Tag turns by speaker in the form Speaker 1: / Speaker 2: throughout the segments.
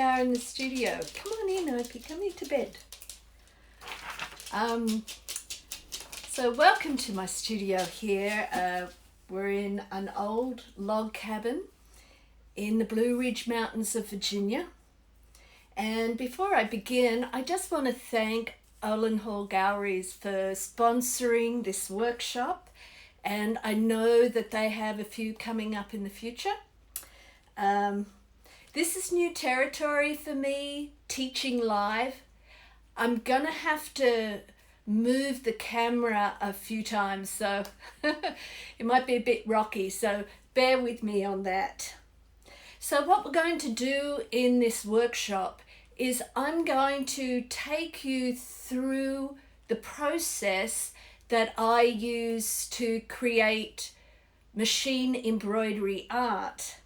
Speaker 1: hour in the studio. Come on in, Opie, come into bed. So welcome to my studio here. We're in an old log cabin in the Blue Ridge Mountains of Virginia. And before I begin, I just want to thank Olin Hall Galleries for sponsoring this workshop. And I know that they have a few coming up in the future. This is new territory for me, teaching live. I'm gonna have to move the camera a few times, so it might be a bit rocky, so bear with me on that. So what we're going to do in this workshop is I'm going to take you through the process that I use to create machine embroidery art.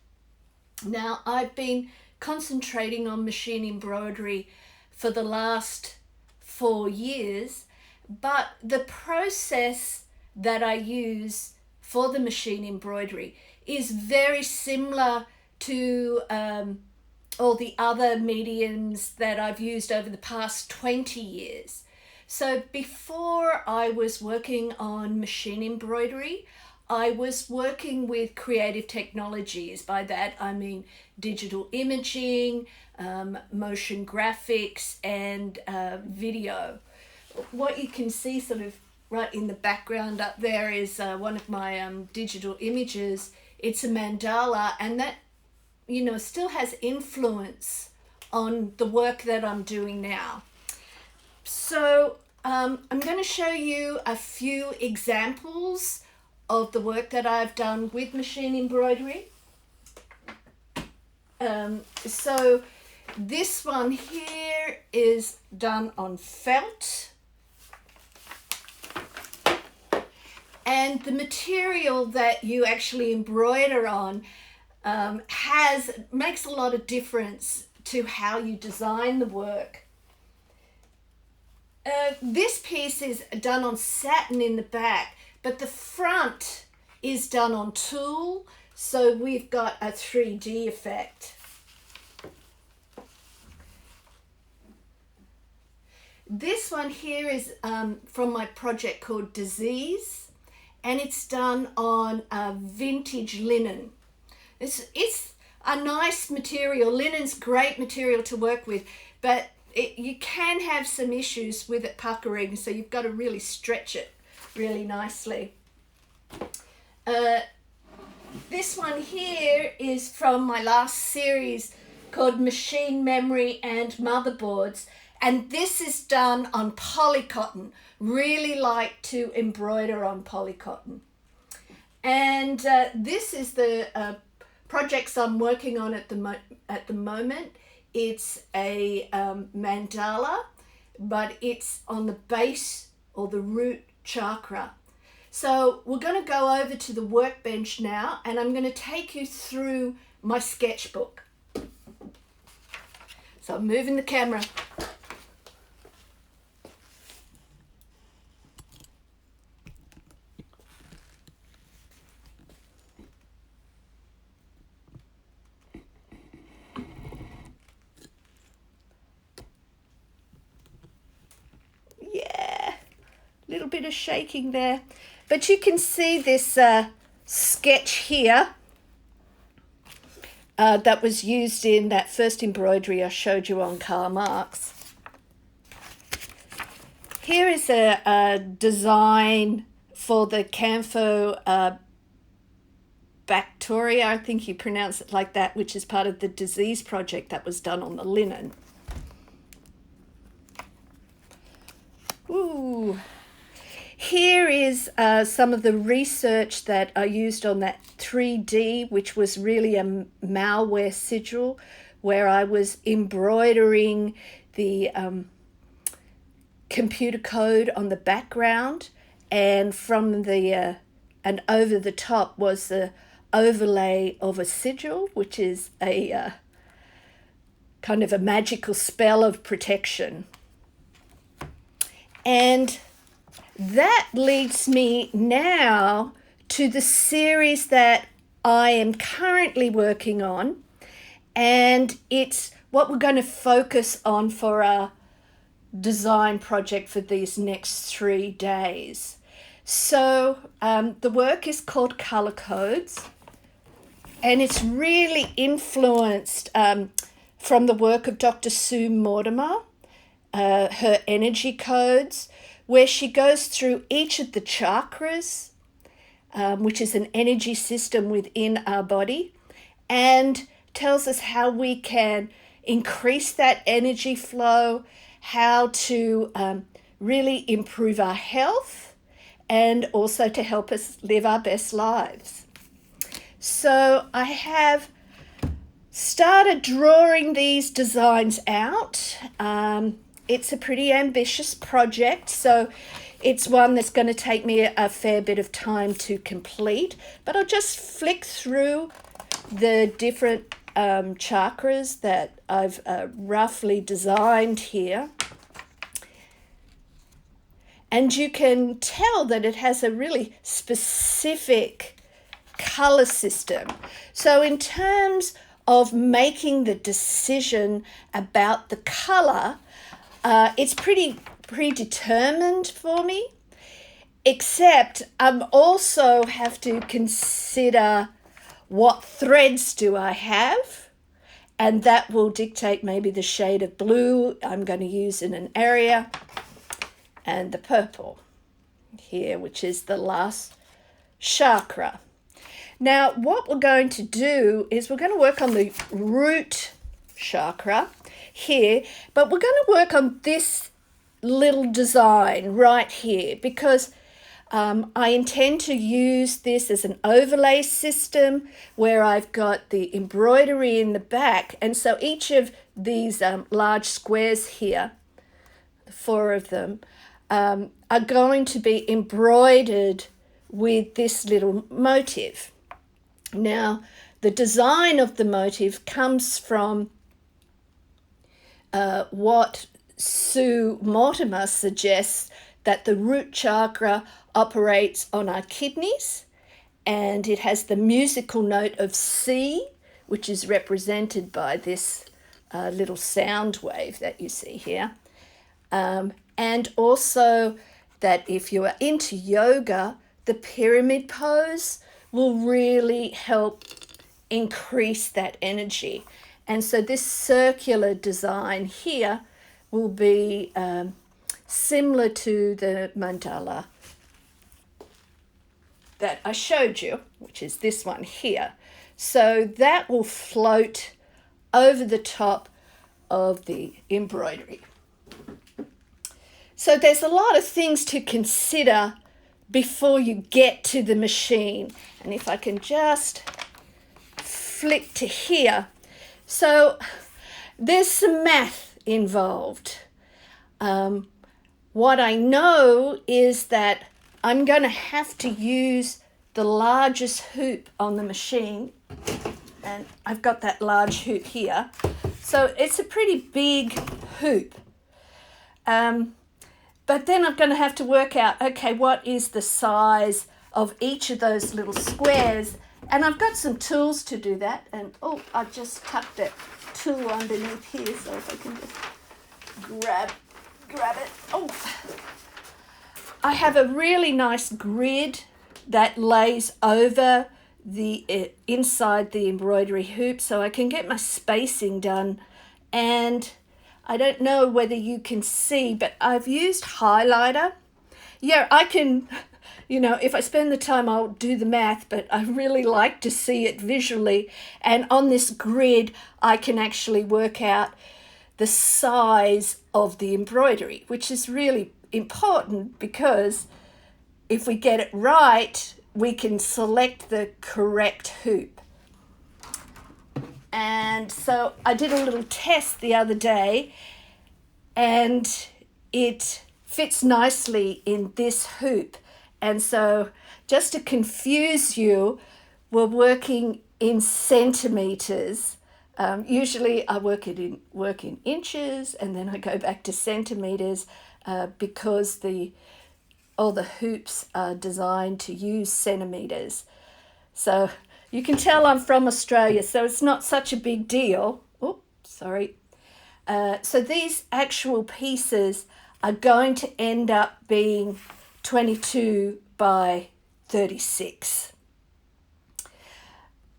Speaker 1: Now, I've been concentrating on machine embroidery for the last 4 years, but the process that I use for the machine embroidery is very similar to all the other mediums that I've used over the past 20 years. So before I was working on machine embroidery, I was working with creative technologies. By that, I mean digital imaging, motion graphics, and video. What you can see sort of right in the background up there is one of my digital images. It's a mandala, and that, you know, still has influence on the work that I'm doing now. So I'm going to show you a few examples of the work that I've done with machine embroidery. So this one here is done on felt, and the material that you actually embroider on makes a lot of difference to how you design the work. This piece is done on satin in the back, but the front is done on tulle, so we've got a 3D effect. This one here is from my project called Disease, and it's done on vintage linen. It's a nice material. Linen's great material to work with, but you can have some issues with it puckering, so you've got to really stretch it really nicely. This one here is from my last series called Machine Memory and Motherboards, and this is done on polycotton. Really like to embroider on polycotton. And this is the projects I'm working on at the moment. It's a mandala, but it's on the base or the root chakra. So we're going to go over to the workbench now, and I'm going to take you through my sketchbook. So I'm moving the camera. Little bit of shaking there, but you can see this sketch here that was used in that first embroidery I showed you on Karl Marx. Here is a design for the campylobacter, I think you pronounce it like that, which is part of the disease project that was done on the linen. Ooh. Here is some of the research that I used on that 3D, which was really a malware sigil, where I was embroidering the computer code on the background, and from the and over the top was the overlay of a sigil, which is a kind of a magical spell of protection. And that leads me now to the series that I am currently working on, and it's what we're going to focus on for our design project for these next 3 days. So the work is called Color Codes, and it's really influenced from the work of Dr. Sue Mortimer, her energy codes, where she goes through each of the chakras, which is an energy system within our body, and tells us how we can increase that energy flow, how to really improve our health, and also to help us live our best lives. So I have started drawing these designs out. It's a pretty ambitious project, so it's one that's going to take me a fair bit of time to complete, but I'll just flick through the different chakras that I've roughly designed here. And you can tell that it has a really specific color system. So in terms of making the decision about the color, it's pretty predetermined for me, except I also have to consider what threads do I have, and that will dictate maybe the shade of blue I'm going to use in an area, and the purple here, which is the last chakra. Now, what we're going to do is we're going to work on the root chakra here, but we're going to work on this little design right here because I intend to use this as an overlay system where I've got the embroidery in the back. And so each of these large squares here, the 4 of them, are going to be embroidered with this little motif. Now, the design of the motif comes from what Sue Mortimer suggests, that the root chakra operates on our kidneys, and it has the musical note of C, which is represented by this little sound wave that you see here. And also that if you are into yoga, the pyramid pose will really help increase that energy. And so this circular design here will be similar to the mandala that I showed you, which is this one here. So that will float over the top of the embroidery. So there's a lot of things to consider before you get to the machine. And if I can just flick to here. So there's some math involved. What I know is that I'm going to have to use the largest hoop on the machine, and I've got that large hoop here. So it's a pretty big hoop. But then I'm going to have to work out, okay, what is the size of each of those little squares? And I've got some tools to do that. And, oh, I just tucked that tool underneath here, so if I can just grab it. Oh, I have a really nice grid that lays over the inside the embroidery hoop, so I can get my spacing done. And I don't know whether you can see, but I've used highlighter. Yeah, I can, if I spend the time, I'll do the math, but I really like to see it visually. And on this grid, I can actually work out the size of the embroidery, which is really important because if we get it right, we can select the correct hoop. And so I did a little test the other day, and it fits nicely in this hoop. And so just to confuse you, we're working in centimeters. Usually I work in inches, and then I go back to centimeters because all the hoops are designed to use centimeters. So you can tell I'm from Australia, so it's not such a big deal. Oh, sorry, So these actual pieces are going to end up being 22 by 36.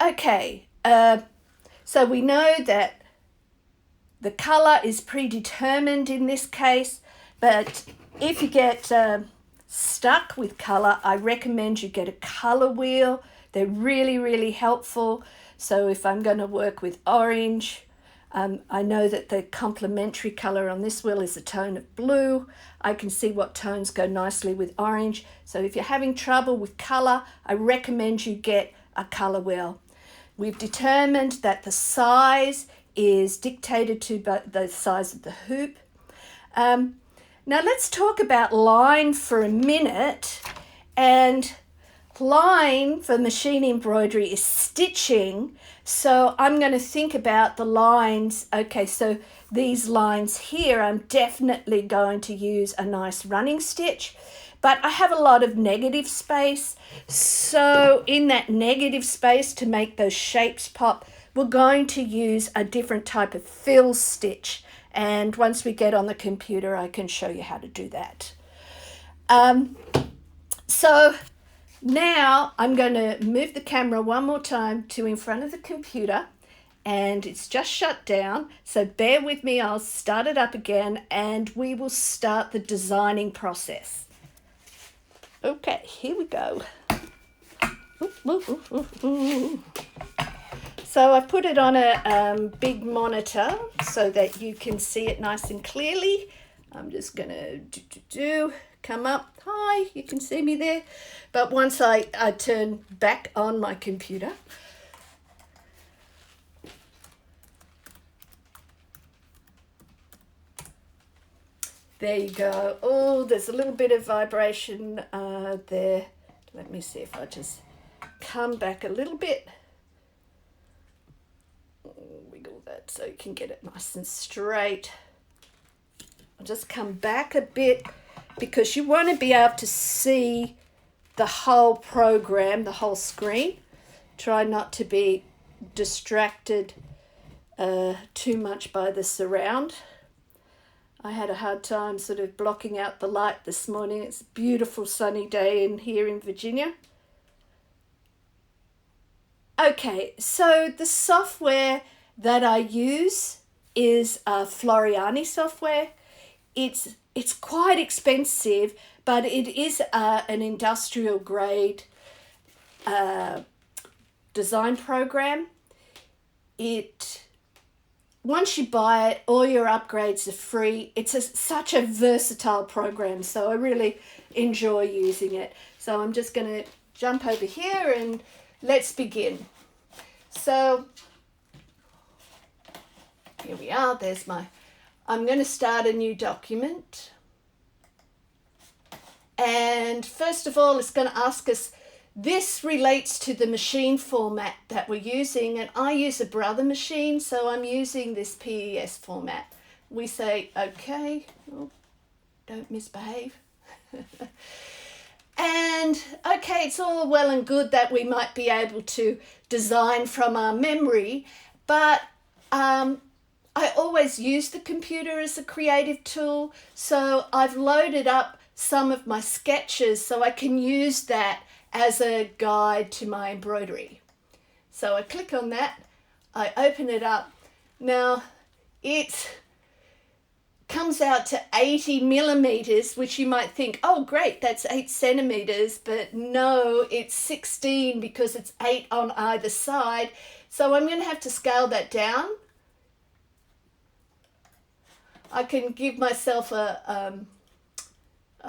Speaker 1: Okay, so we know that the colour is predetermined in this case, but if you get stuck with colour, I recommend you get a colour wheel. They're really, really helpful. So if I'm going to work with orange, I know that the complementary colour on this wheel is a tone of blue. I can see what tones go nicely with orange. So if you're having trouble with colour, I recommend you get a colour wheel. We've determined that the size is dictated to the size of the hoop. Now let's talk about line for a minute. And line for machine embroidery is stitching. So I'm going to think about the lines. Okay, so these lines here, I'm definitely going to use a nice running stitch, but I have a lot of negative space. So in that negative space, to make those shapes pop, we're going to use a different type of fill stitch. And once we get on the computer, I can show you how to do that. So now I'm going to move the camera one more time to in front of the computer, and it's just shut down. So bear with me, I'll start it up again and we will start the designing process. Okay, here we go. So I put it on a big monitor so that you can see it nice and clearly. I'm just going to come up. Hi, you can see me there. But once I turn back on my computer, there you go. Oh, there's a little bit of vibration there. Let me see if I just come back a little bit. Wiggle that so you can get it nice and straight. I'll just come back a bit because you want to be able to see the whole program, the whole screen. Try not to be distracted too much by the surround. I had a hard time sort of blocking out the light this morning. It's a beautiful sunny day here in Virginia. Okay, so the software that I use is Floriani software. It's quite expensive, but it is an industrial grade design program. Once you buy it, all your upgrades are free. It's such a versatile program, so I really enjoy using it. So I'm just going to jump over here and let's begin. So here we are. I'm going to start a new document. And first of all, it's going to ask us, this relates to the machine format that we're using, and I use a brother machine, so I'm using this PES format. We say, okay, oh, don't misbehave. And okay, it's all well and good that we might be able to design from our memory, but I always use the computer as a creative tool, so I've loaded up some of my sketches so I can use that as a guide to my embroidery. So I click on that, I open it up. Now it comes out to 80 millimeters, which you might think, oh great, that's 8 centimeters, but no, it's 16 because it's 8 on either side. So I'm going to have to scale that down. I can give myself a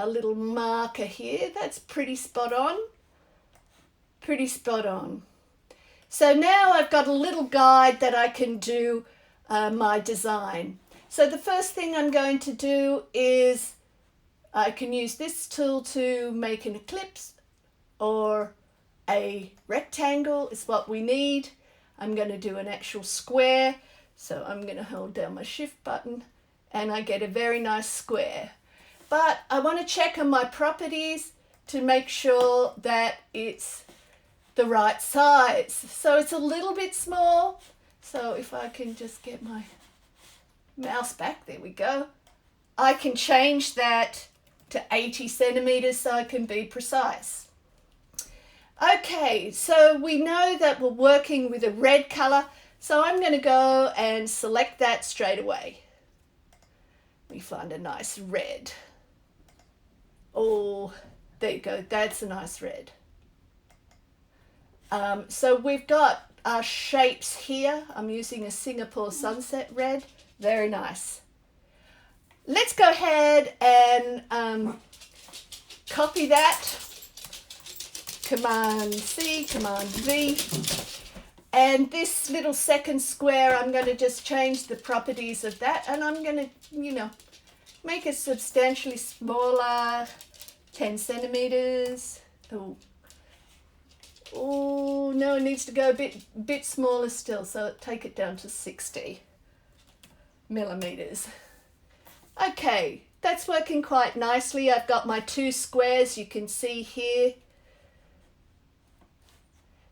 Speaker 1: little marker here. That's pretty spot on. Pretty spot on. So now I've got a little guide that I can do my design. So the first thing I'm going to do is I can use this tool to make an ellipse, or a rectangle is what we need. I'm going to do an actual square. So I'm going to hold down my shift button and I get a very nice square. But I want to check on my properties to make sure that it's the right size. So it's a little bit small. So if I can just get my mouse back, there we go. I can change that to 80 centimeters so I can be precise. Okay, so we know that we're working with a red color, so I'm going to go and select that straight away. We find a nice red. Oh, there you go, that's a nice red. So we've got our shapes here. I'm using a Singapore sunset red, very nice. Let's go ahead and copy that. Command C, Command V. And this little second square, I'm going to just change the properties of that, and I'm going to, make it substantially smaller, 10 centimeters. Oh, no, it needs to go a bit smaller still, so take it down to 60 millimeters. Okay, that's working quite nicely. I've got my two squares you can see here.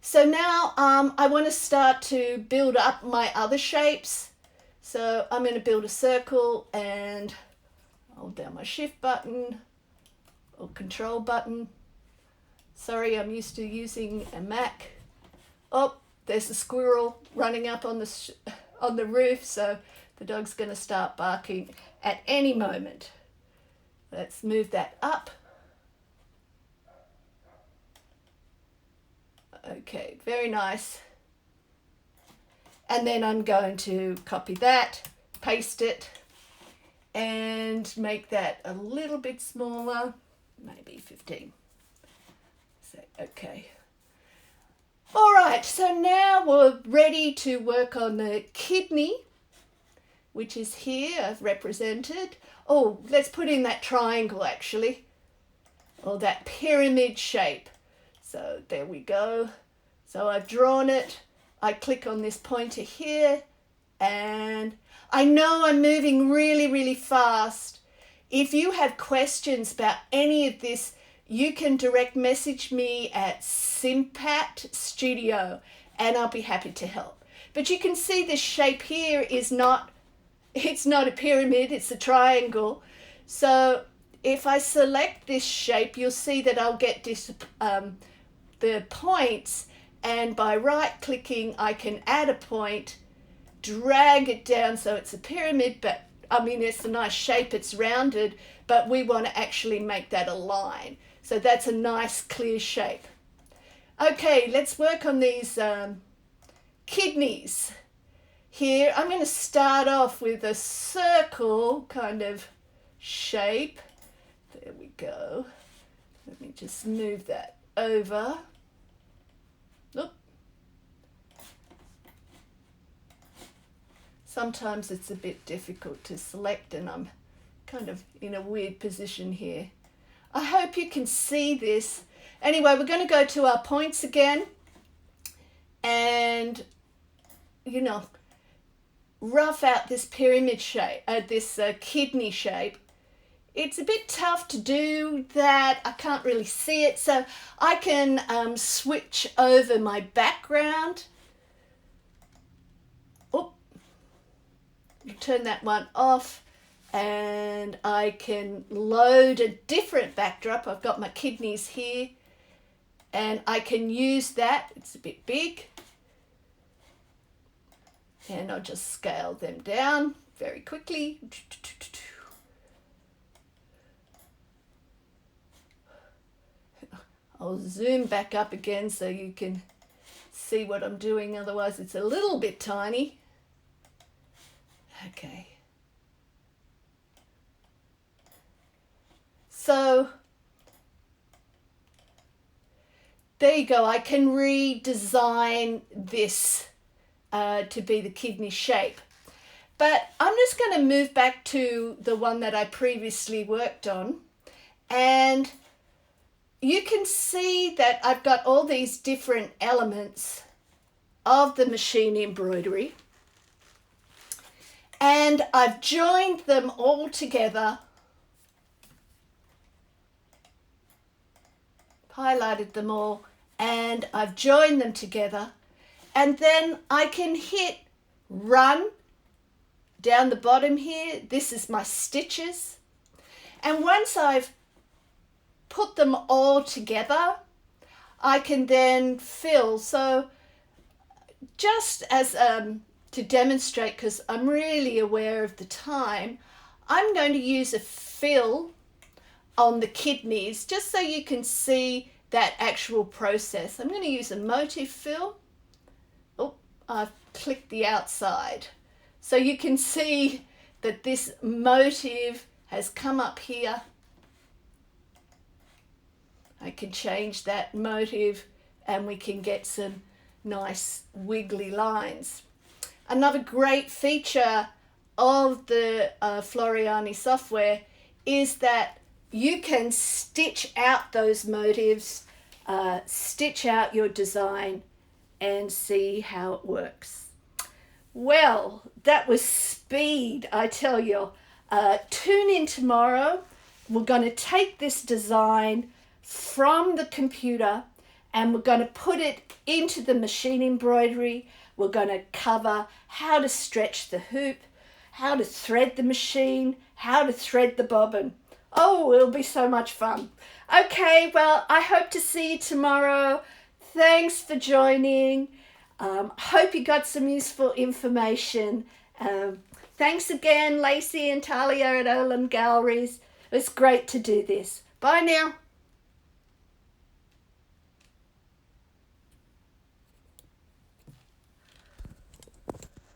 Speaker 1: So now I want to start to build up my other shapes. So I'm going to build a circle and hold down my shift button or control button. Sorry, I'm used to using a Mac. Oh, there's a squirrel running up on the roof, so the dog's going to start barking at any moment. Let's move that up. Okay, very nice. And then I'm going to copy that, paste it, and make that a little bit smaller, maybe 15. So, okay. All right, so now we're ready to work on the kidney, which is here, I've represented. Oh, let's put in that triangle actually, or that pyramid shape. So there we go. So I've drawn it. I click on this pointer here, and I know I'm moving really, really fast. If you have questions about any of this, you can direct message me at Simpat Studio, and I'll be happy to help. But you can see this shape here is it's not a pyramid, it's a triangle. So if I select this shape, you'll see that I'll get this, the points, and by right clicking I can add a point, drag it down so it's a pyramid, but I mean it's a nice shape, it's rounded, but we want to actually make that a line. So that's a nice clear shape. Okay, let's work on these kidneys. Here I'm going to start off with a circle kind of shape. There we go. Let me just move that over. Look. Sometimes it's a bit difficult to select and I'm kind of in a weird position here. I hope you can see this. Anyway, we're going to go to our points again and, rough out this pyramid shape, this kidney shape. It's a bit tough to do that. I can't really see it, so I can switch over my background. Oh, turn that one off, and I can load a different backdrop. I've got my kidneys here, and I can use that. It's a bit big. And I'll just scale them down very quickly. I'll zoom back up again so you can see what I'm doing, otherwise it's a little bit tiny. Okay. So there you go, I can redesign this to be the kidney shape. But I'm just going to move back to the one that I previously worked on, and you can see that I've got all these different elements of the machine embroidery, and I've joined them all together, highlighted them all, and I've joined them together, and then I can hit run down the bottom here, this is my stitches. And once I've put them all together, I can then fill. So just as to demonstrate, because I'm really aware of the time, I'm going to use a fill on the kidneys just so you can see that actual process. I'm going to use a motif fill. Oh, I've clicked the outside. So you can see that this motif has come up here. I can change that motif and we can get some nice wiggly lines. Another great feature of the Floriani software is that you can stitch out those motifs, stitch out your design and see how it works. Well, that was speed, I tell you. Tune in tomorrow. We're going to take this design from the computer and we're going to put it into the machine embroidery. We're going to cover how to stretch the hoop, how to thread the machine, how to thread the bobbin. Oh, it'll be so much fun. Okay, well, I hope to see you tomorrow. Thanks for joining. Hope you got some useful information. Thanks again, Lacey and Talia at Olin Galleries. It was great to do this. Bye now.